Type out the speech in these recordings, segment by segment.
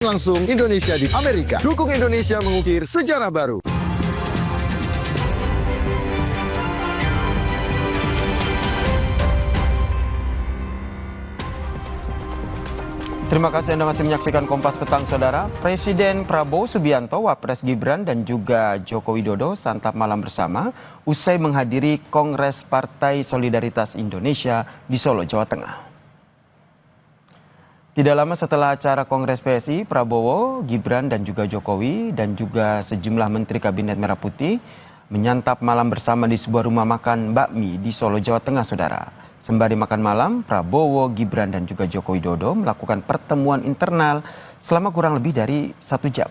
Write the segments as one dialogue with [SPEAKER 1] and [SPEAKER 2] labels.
[SPEAKER 1] Langsung Indonesia di Amerika. Dukung Indonesia mengukir sejarah baru.
[SPEAKER 2] Terima kasih Anda masih menyaksikan Kompas Petang, Saudara. Presiden Prabowo Subianto, Wapres Gibran, dan juga Joko Widodo santap malam bersama usai menghadiri Kongres Partai Solidaritas Indonesia di Solo, Jawa Tengah. Tidak lama setelah acara Kongres PSI, Prabowo, Gibran, dan juga Jokowi, dan juga sejumlah Menteri Kabinet Merah Putih menyantap malam bersama di sebuah rumah makan bakmi di Solo, Jawa Tengah, Saudara. Sembari makan malam, Prabowo, Gibran, dan juga Joko Widodo melakukan pertemuan internal selama kurang lebih dari 1 jam.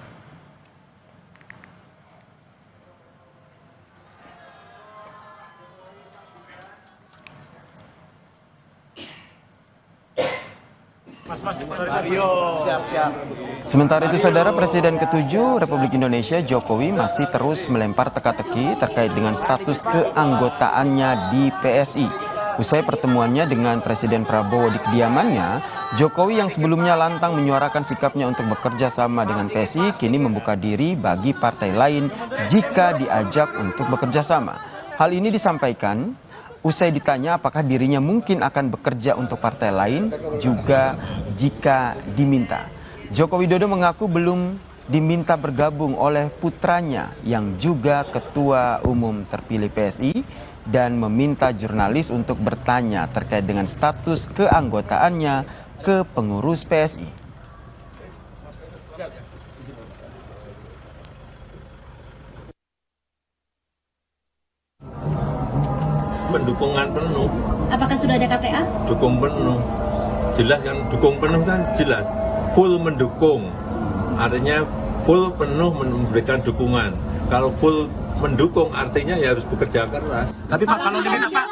[SPEAKER 2] Sementara itu, Saudara, Presiden ke-7 Republik Indonesia Jokowi masih terus melempar teka-teki terkait dengan status keanggotaannya di PSI. Usai pertemuannya dengan Presiden Prabowo di kediamannya, Jokowi yang sebelumnya lantang menyuarakan sikapnya untuk bekerja sama dengan PSI kini membuka diri bagi partai lain jika diajak untuk bekerja sama. Hal ini disampaikan usai ditanya apakah dirinya mungkin akan bekerja untuk partai lain juga jika diminta. Joko Widodo mengaku belum diminta bergabung oleh putranya yang juga Ketua Umum terpilih PSI dan meminta jurnalis untuk bertanya terkait dengan status keanggotaannya ke pengurus PSI.
[SPEAKER 3] Pendukungan penuh.
[SPEAKER 4] Apakah sudah ada KTA?
[SPEAKER 3] Dukung penuh. Jelas kan, dukung penuh kan jelas. Full mendukung. Artinya full penuh memberikan dukungan. Kalau full mendukung artinya ya harus bekerja keras.
[SPEAKER 5] Tapi Pak, kalau diminta Pak,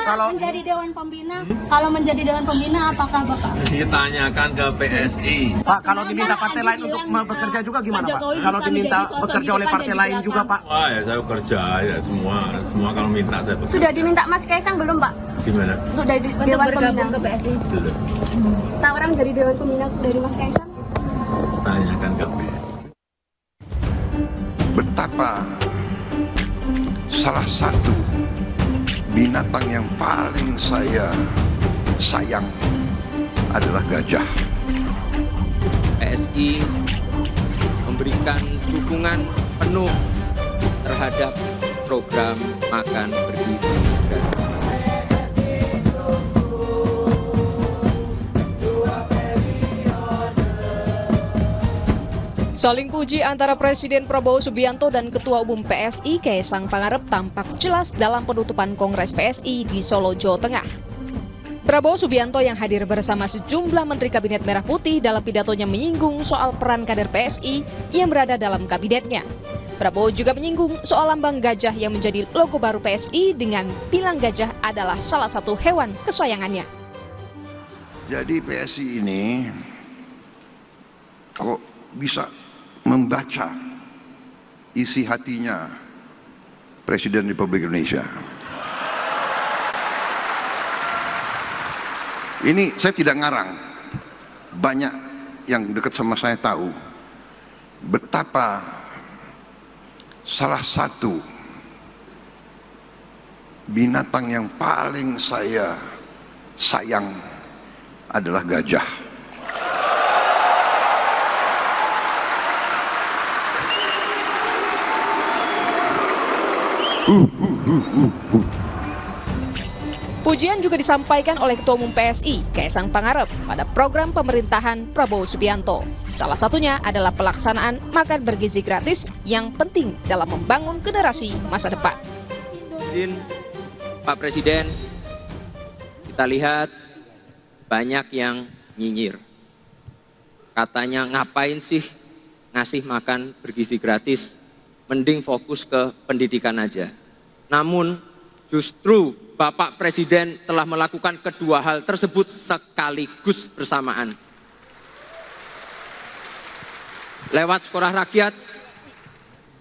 [SPEAKER 5] kalau
[SPEAKER 4] menjadi Dewan Pembina, kalau menjadi Dewan Pembina apakah Bapak?
[SPEAKER 3] Ditanyakan ke PSI.
[SPEAKER 5] Pak, kalau diminta partai lain untuk bekerja juga gimana Pak? Kalau diminta bekerja oleh partai lain juga Pak?
[SPEAKER 3] Wah ya saya bekerja ya semua kalau minta saya bekerja.
[SPEAKER 4] Sudah diminta Mas Kaisang belum Pak?
[SPEAKER 3] Gimana?
[SPEAKER 4] Untuk dari Dewan Pembina ke PSI.
[SPEAKER 3] Belum.
[SPEAKER 4] Tawaran menjadi Dewan Pembina dari Mas Kaisang?
[SPEAKER 3] Tanyakan ke PSI.
[SPEAKER 6] Betapa salah satu binatang yang paling saya sayang adalah gajah.
[SPEAKER 7] PSI memberikan dukungan penuh terhadap program makan bergizi gratis.
[SPEAKER 8] Saling puji antara Presiden Prabowo Subianto dan Ketua Umum PSI Kaisang Pangarep tampak jelas dalam penutupan Kongres PSI di Solo, Jawa Tengah. Prabowo Subianto yang hadir bersama sejumlah Menteri Kabinet Merah Putih dalam pidatonya menyinggung soal peran kader PSI yang berada dalam kabinetnya. Prabowo juga menyinggung soal lambang gajah yang menjadi logo baru PSI dengan bilang gajah adalah salah satu hewan kesayangannya.
[SPEAKER 6] Jadi PSI ini kok bisa membaca isi hatinya Presiden Republik Indonesia. Ini saya tidak ngarang, banyak yang dekat sama saya tahu betapa salah satu binatang yang paling saya sayang adalah gajah.
[SPEAKER 8] Pujian juga disampaikan oleh Ketua Umum PSI, Kaisang Pangarep, pada program pemerintahan Prabowo Subianto. Salah satunya adalah pelaksanaan makan bergizi gratis yang penting dalam membangun generasi masa depan.
[SPEAKER 7] Izin Pak Presiden, kita lihat banyak yang nyinyir. Katanya ngapain sih ngasih makan bergizi gratis? Mending fokus ke pendidikan aja. Namun justru Bapak Presiden telah melakukan kedua hal tersebut sekaligus bersamaan. Lewat Sekolah Rakyat,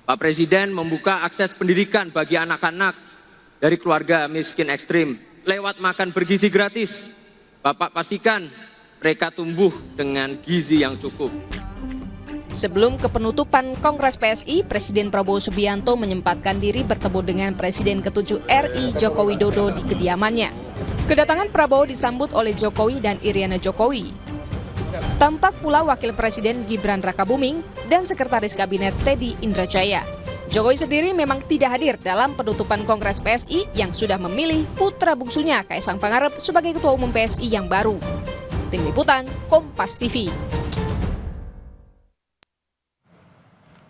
[SPEAKER 7] Pak Presiden membuka akses pendidikan bagi anak-anak dari keluarga miskin ekstrim. Lewat makan bergizi gratis, Bapak pastikan mereka tumbuh dengan gizi yang cukup.
[SPEAKER 8] Sebelum ke penutupan Kongres PSI, Presiden Prabowo Subianto menyempatkan diri bertemu dengan Presiden ke-7 RI Joko Widodo di kediamannya. Kedatangan Prabowo disambut oleh Jokowi dan Iriana Jokowi. Tampak pula Wakil Presiden Gibran Rakabuming dan Sekretaris Kabinet Teddy Indrajaya. Jokowi sendiri memang tidak hadir dalam penutupan Kongres PSI yang sudah memilih putra bungsunya Kaisang Pangarep sebagai Ketua Umum PSI yang baru. Tim Liputan, Kompas TV.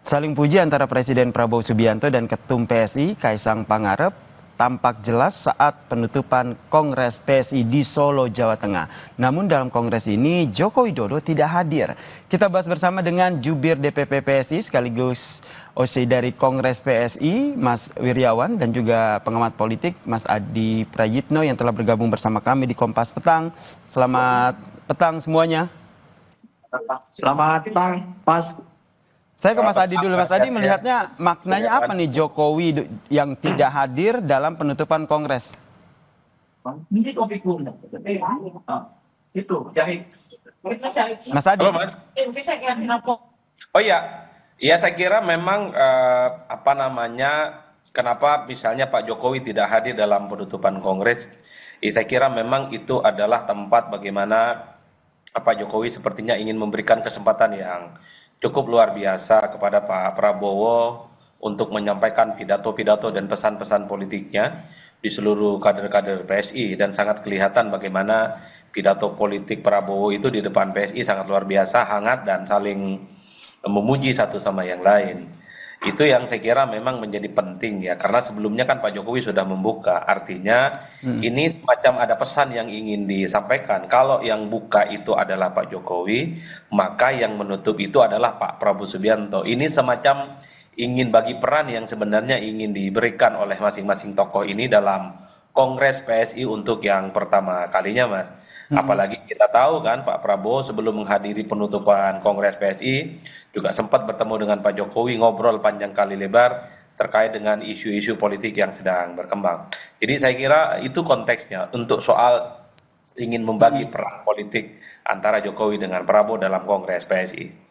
[SPEAKER 2] Saling puji antara Presiden Prabowo Subianto dan Ketum PSI Kaisang Pangarep tampak jelas saat penutupan Kongres PSI di Solo, Jawa Tengah. Namun dalam kongres ini Joko Widodo tidak hadir. Kita bahas bersama dengan Jubir DPP PSI sekaligus OC dari Kongres PSI, Mas Wiryawan, dan juga pengamat politik Mas Adi Prayitno yang telah bergabung bersama kami di Kompas Petang. Selamat petang semuanya.
[SPEAKER 9] Selamat petang, Mas.
[SPEAKER 2] Saya ke Mas Adi dulu. Mas Adi melihatnya maknanya apa nih Jokowi yang tidak hadir dalam penutupan Kongres?
[SPEAKER 9] Ini topik itu jahit.
[SPEAKER 2] Mas Adi.
[SPEAKER 10] Halo, Mas. Oh iya, saya kira memang kenapa misalnya Pak Jokowi tidak hadir dalam penutupan Kongres? Saya kira memang itu adalah tempat bagaimana Pak Jokowi sepertinya ingin memberikan kesempatan yang cukup luar biasa kepada Pak Prabowo untuk menyampaikan pidato-pidato dan pesan-pesan politiknya di seluruh kader-kader PSI, dan sangat kelihatan bagaimana pidato politik Prabowo itu di depan PSI sangat luar biasa, hangat dan saling memuji satu sama yang lain. Itu yang saya kira memang menjadi penting ya, karena sebelumnya kan Pak Jokowi sudah membuka, artinya ini semacam ada pesan yang ingin disampaikan. Kalau yang buka itu adalah Pak Jokowi, maka yang menutup itu adalah Pak Prabowo Subianto. Ini semacam ingin bagi peran yang sebenarnya ingin diberikan oleh masing-masing tokoh ini dalam Kongres PSI untuk yang pertama kalinya, Mas. Apalagi kita tahu kan Pak Prabowo sebelum menghadiri penutupan Kongres PSI juga sempat bertemu dengan Pak Jokowi, ngobrol panjang kali lebar terkait dengan isu-isu politik yang sedang berkembang. Jadi saya kira itu konteksnya untuk soal ingin membagi peran politik antara Jokowi dengan Prabowo dalam Kongres PSI.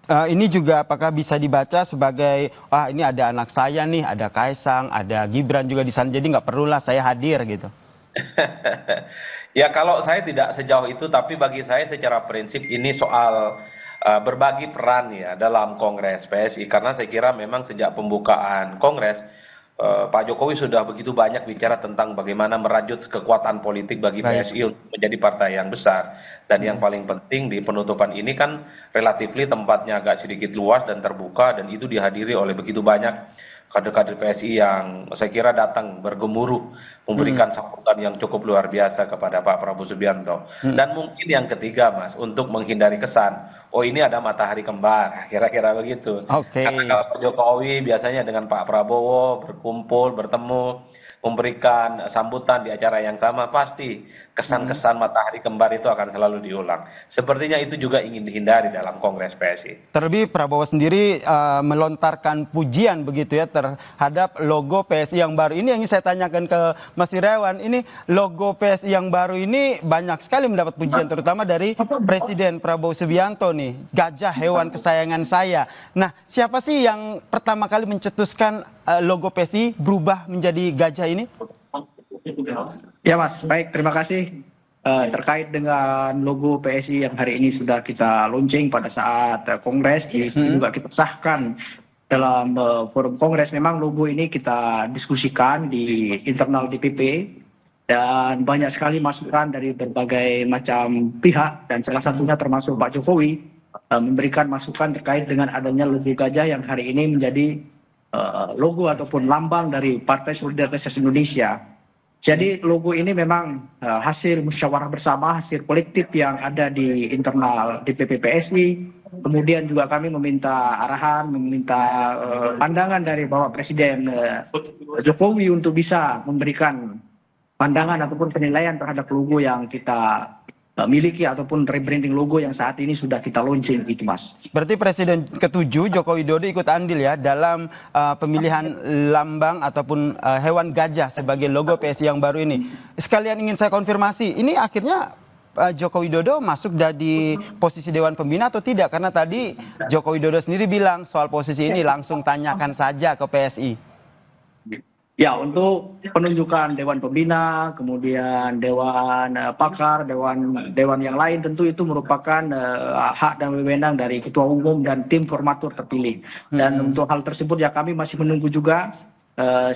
[SPEAKER 2] Ini juga apakah bisa dibaca sebagai, ini ada anak saya nih, ada Kaisang, ada Gibran juga di sana, jadi nggak perlulah saya hadir gitu.
[SPEAKER 10] Ya kalau saya tidak sejauh itu, tapi bagi saya secara prinsip ini soal berbagi peran ya dalam Kongres PSI, karena saya kira memang sejak pembukaan Kongres Pak Jokowi sudah begitu banyak bicara tentang bagaimana merajut kekuatan politik bagi PSI untuk menjadi partai yang besar. Dan yang paling penting di penutupan ini kan relatifly tempatnya agak sedikit luas dan terbuka, dan itu dihadiri oleh begitu banyak kader-kader PSI yang saya kira datang bergemuruh memberikan sambutan yang cukup luar biasa kepada Pak Prabowo Subianto. Dan mungkin yang ketiga, Mas, untuk menghindari kesan, ini ada matahari kembar, kira-kira begitu. Karena kalau Pak Jokowi biasanya dengan Pak Prabowo berkumpul, bertemu, memberikan sambutan di acara yang sama, pasti kesan-kesan matahari kembar itu akan selalu diulang. Sepertinya itu juga ingin dihindari dalam Kongres PSI.
[SPEAKER 2] Terlebih Prabowo sendiri melontarkan pujian begitu ya terhadap logo PSI yang baru. Ini yang ingin saya tanyakan ke Mas Wiryawan. Ini logo PSI yang baru ini banyak sekali mendapat pujian, terutama dari Presiden Prabowo Subianto nih. Gajah, hewan kesayangan saya. Nah, siapa sih yang pertama kali mencetuskan logo PSI berubah menjadi gajah ini?
[SPEAKER 9] Ya Mas, baik, terima kasih. Terkait dengan logo PSI yang hari ini sudah kita launching pada saat Kongres, juga kita sahkan dalam forum Kongres. Memang logo ini kita diskusikan di internal DPP dan banyak sekali masukan dari berbagai macam pihak, dan salah satunya termasuk Pak Jokowi memberikan masukan terkait dengan adanya logo gajah yang hari ini menjadi logo ataupun lambang dari Partai Solidaritas Indonesia. Jadi logo ini memang hasil musyawarah bersama, hasil kolektif yang ada di internal DPP PSI. Kemudian juga kami meminta arahan, meminta pandangan dari Bapak Presiden Jokowi untuk bisa memberikan pandangan ataupun penilaian terhadap logo yang kita miliki ataupun rebranding logo yang saat ini sudah kita launching gitu, Mas.
[SPEAKER 2] Berarti Presiden ke-7 Joko Widodo ikut andil ya dalam pemilihan lambang ataupun hewan gajah sebagai logo PSI yang baru ini. Sekalian ingin saya konfirmasi, ini akhirnya Joko Widodo masuk dari posisi Dewan Pembina atau tidak? Karena tadi Joko Widodo sendiri bilang soal posisi ini langsung tanyakan saja ke PSI.
[SPEAKER 9] Ya, untuk penunjukan Dewan Pembina, kemudian Dewan Pakar, Dewan yang lain tentu itu merupakan hak dan wewenang dari Ketua Umum dan tim formatur terpilih. Dan untuk hal tersebut ya kami masih menunggu juga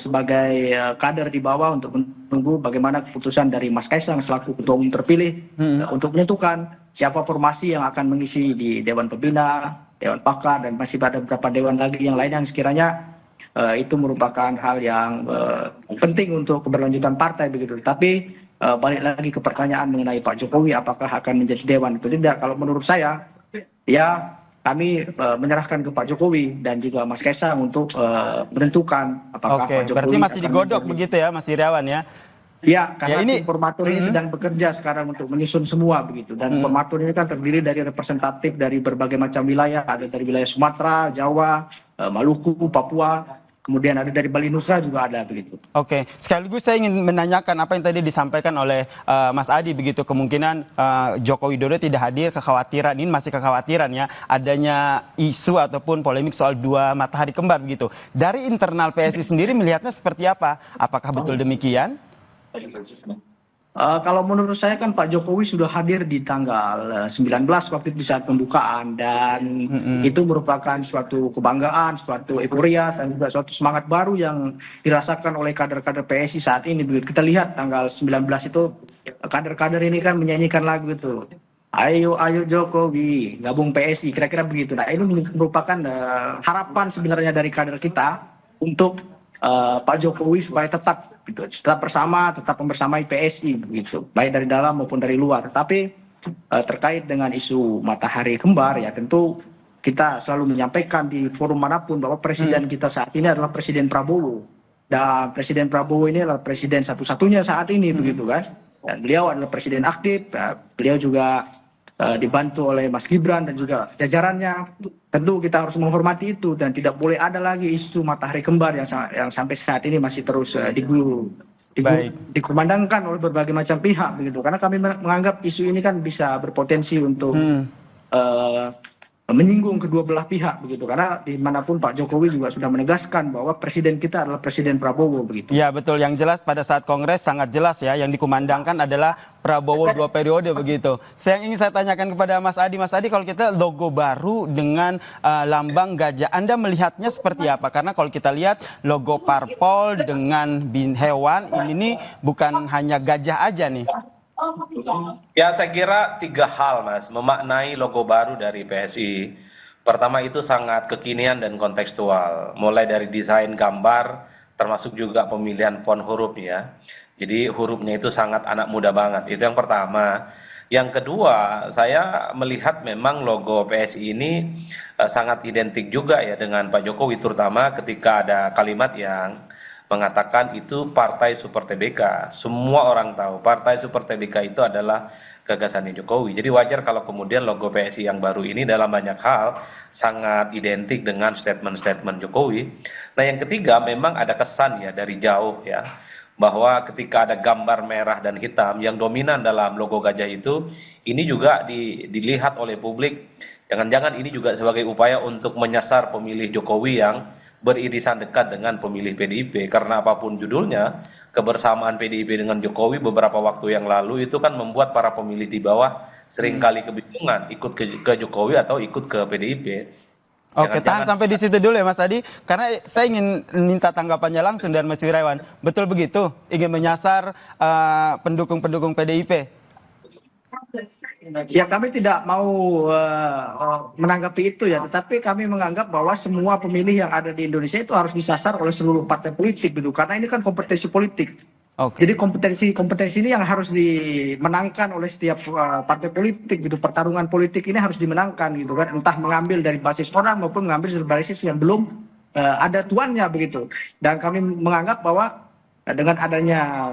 [SPEAKER 9] sebagai kader di bawah untuk menunggu bagaimana keputusan dari Mas Kaisang selaku Ketua Umum terpilih untuk menentukan siapa formasi yang akan mengisi di Dewan Pembina, Dewan Pakar, dan masih ada beberapa dewan lagi yang lain yang sekiranya itu merupakan hal yang penting untuk keberlanjutan partai begitu. Tapi balik lagi ke pertanyaan mengenai Pak Jokowi apakah akan menjadi dewan atau tidak. Kalau menurut saya ya kami menyerahkan ke Pak Jokowi dan juga Mas Kaisang untuk menentukan apakah Pak Jokowi.
[SPEAKER 2] Berarti masih digodok begitu ya Mas Wirawan ya?
[SPEAKER 9] Ya, karena tim formatur ini sedang bekerja sekarang untuk menyusun semua begitu. Dan formatur ini kan terdiri dari representatif dari berbagai macam wilayah, ada dari wilayah Sumatera, Jawa, Maluku, Papua. Kemudian ada dari Bali Nusa juga ada begitu.
[SPEAKER 2] Oke, sekaligus saya ingin menanyakan apa yang tadi disampaikan oleh Mas Adi begitu, kemungkinan Joko Widodo tidak hadir, kekhawatiran ini masih kekhawatiran ya adanya isu ataupun polemik soal 2 matahari kembar begitu. Dari internal PSI sendiri melihatnya seperti apa? Apakah betul demikian?
[SPEAKER 9] Kalau menurut saya kan Pak Jokowi sudah hadir di tanggal 19 waktu itu di saat pembukaan dan itu merupakan suatu kebanggaan, suatu euforia dan juga suatu semangat baru yang dirasakan oleh kader-kader PSI saat ini. Begitu kita lihat tanggal 19 itu kader-kader ini kan menyanyikan lagu itu. Ayo Jokowi, gabung PSI, kira-kira begitu. Nah ini merupakan harapan sebenarnya dari kader kita untuk Pak Jokowi supaya tetap bersama, tetap membersamai PSI begitu, baik dari dalam maupun dari luar. Tapi terkait dengan isu matahari kembar ya tentu kita selalu menyampaikan di forum manapun bahwa presiden kita saat ini adalah Presiden Prabowo dan Presiden Prabowo ini adalah presiden satu-satunya saat ini begitu kan. Dan beliau adalah presiden aktif, beliau juga dibantu oleh Mas Gibran dan juga jajarannya. Tentu kita harus menghormati itu dan tidak boleh ada lagi isu matahari kembar yang sampai saat ini masih terus dikumandangkan oleh berbagai macam pihak begitu. Karena kami menganggap isu ini kan bisa berpotensi untuk menyinggung kedua belah pihak begitu. Karena dimanapun Pak Jokowi juga sudah menegaskan bahwa presiden kita adalah Presiden Prabowo begitu.
[SPEAKER 2] Ya betul, yang jelas pada saat kongres sangat jelas ya yang dikumandangkan adalah Prabowo 2 periode begitu. Yang ingin saya tanyakan kepada Mas Adi, kalau kita logo baru dengan lambang gajah, Anda melihatnya seperti apa? Karena kalau kita lihat logo parpol dengan hewan ini bukan hanya gajah aja nih.
[SPEAKER 10] Ya saya kira 3 hal Mas memaknai logo baru dari PSI. Pertama itu sangat kekinian dan kontekstual, mulai dari desain gambar termasuk juga pemilihan font hurufnya. Jadi hurufnya itu sangat anak muda banget, itu yang pertama. Yang kedua, saya melihat memang logo PSI ini sangat identik juga ya dengan Pak Jokowi, terutama ketika ada kalimat yang mengatakan itu Partai Super TBK. Semua orang tahu Partai Super TBK itu adalah gagasannya Jokowi. Jadi wajar kalau kemudian logo PSI yang baru ini dalam banyak hal sangat identik dengan statement-statement Jokowi. Nah yang ketiga memang ada kesan ya dari jauh ya, bahwa ketika ada gambar merah dan hitam yang dominan dalam logo gajah itu, ini juga dilihat oleh publik, jangan-jangan ini juga sebagai upaya untuk menyasar pemilih Jokowi yang beririsan dekat dengan pemilih PDIP. Karena apapun judulnya, kebersamaan PDIP dengan Jokowi beberapa waktu yang lalu itu kan membuat para pemilih di bawah seringkali kebingungan ikut ke Jokowi atau ikut ke PDIP.
[SPEAKER 2] Oke, tahan sampai di situ dulu ya Mas Adi, karena saya ingin minta tanggapannya langsung dari Mas Wirawan. Betul begitu? Ingin menyasar pendukung-pendukung PDIP?
[SPEAKER 9] Ya kami tidak mau menanggapi itu ya, tetapi kami menganggap bahwa semua pemilih yang ada di Indonesia itu harus disasar oleh seluruh partai politik gitu, karena ini kan kompetisi politik. Jadi kompetensi ini yang harus dimenangkan oleh setiap partai politik gitu, pertarungan politik ini harus dimenangkan gitu kan, entah mengambil dari basis orang maupun mengambil dari basis yang belum ada tuannya begitu. Dan kami menganggap bahwa dengan adanya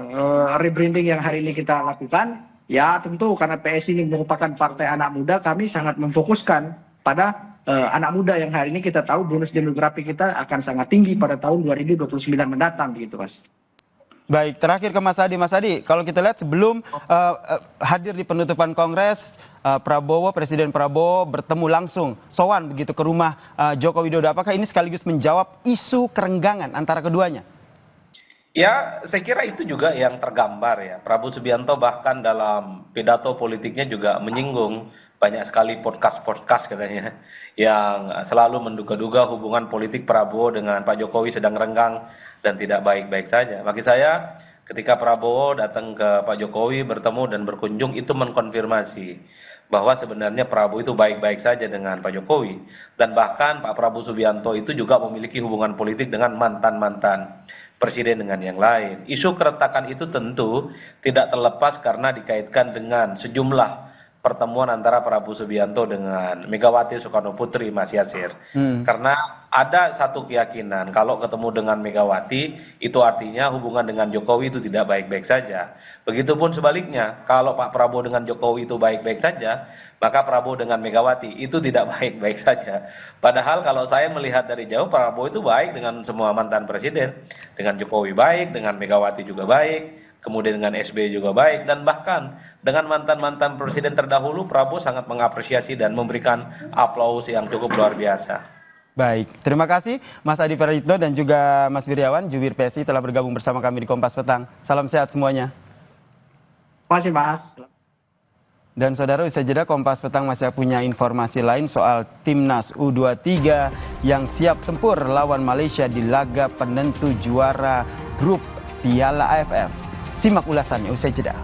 [SPEAKER 9] rebranding yang hari ini kita lakukan, ya tentu karena PSI ini merupakan partai anak muda, kami sangat memfokuskan pada anak muda yang hari ini kita tahu bonus demografi kita akan sangat tinggi pada tahun 2029 mendatang begitu Mas.
[SPEAKER 2] Baik, terakhir ke Mas Adi. Mas Adi, kalau kita lihat sebelum hadir di penutupan Kongres, Presiden Prabowo bertemu langsung, sowan begitu ke rumah Joko Widodo. Apakah ini sekaligus menjawab isu kerenggangan antara keduanya?
[SPEAKER 10] Ya, saya kira itu juga yang tergambar ya. Prabowo Subianto bahkan dalam pidato politiknya juga menyinggung banyak sekali podcast katanya yang selalu menduga-duga hubungan politik Prabowo dengan Pak Jokowi sedang renggang dan tidak baik-baik saja. Bagi saya, ketika Prabowo datang ke Pak Jokowi bertemu dan berkunjung itu mengkonfirmasi bahwa sebenarnya Prabowo itu baik-baik saja dengan Pak Jokowi, dan bahkan Pak Prabowo Subianto itu juga memiliki hubungan politik dengan mantan-mantan presiden dengan yang lain. Isu keretakan itu tentu tidak terlepas karena dikaitkan dengan sejumlah pertemuan antara Prabowo Subianto dengan Megawati Soekarno Putri, Mas Yasir. Karena ada satu keyakinan kalau ketemu dengan Megawati itu artinya hubungan dengan Jokowi itu tidak baik-baik saja. Begitupun sebaliknya, kalau Pak Prabowo dengan Jokowi itu baik-baik saja, maka Prabowo dengan Megawati itu tidak baik-baik saja. Padahal kalau saya melihat dari jauh, Prabowo itu baik dengan semua mantan presiden. Dengan Jokowi baik, dengan Megawati juga baik, kemudian dengan SBY juga baik, dan bahkan dengan mantan-mantan presiden terdahulu Prabowo sangat mengapresiasi dan memberikan aplaus yang cukup luar biasa.
[SPEAKER 2] Baik, terima kasih Mas Adi Prayitno dan juga Mas Wiryawan, Jubir PSI telah bergabung bersama kami di Kompas Petang. Salam sehat semuanya.
[SPEAKER 9] Terima kasih Mas.
[SPEAKER 2] Dan saudara, usai jeda Kompas Petang masih punya informasi lain soal Timnas U23 yang siap tempur lawan Malaysia di laga penentu juara grup Piala AFF. Simak ulasannya usai jeda.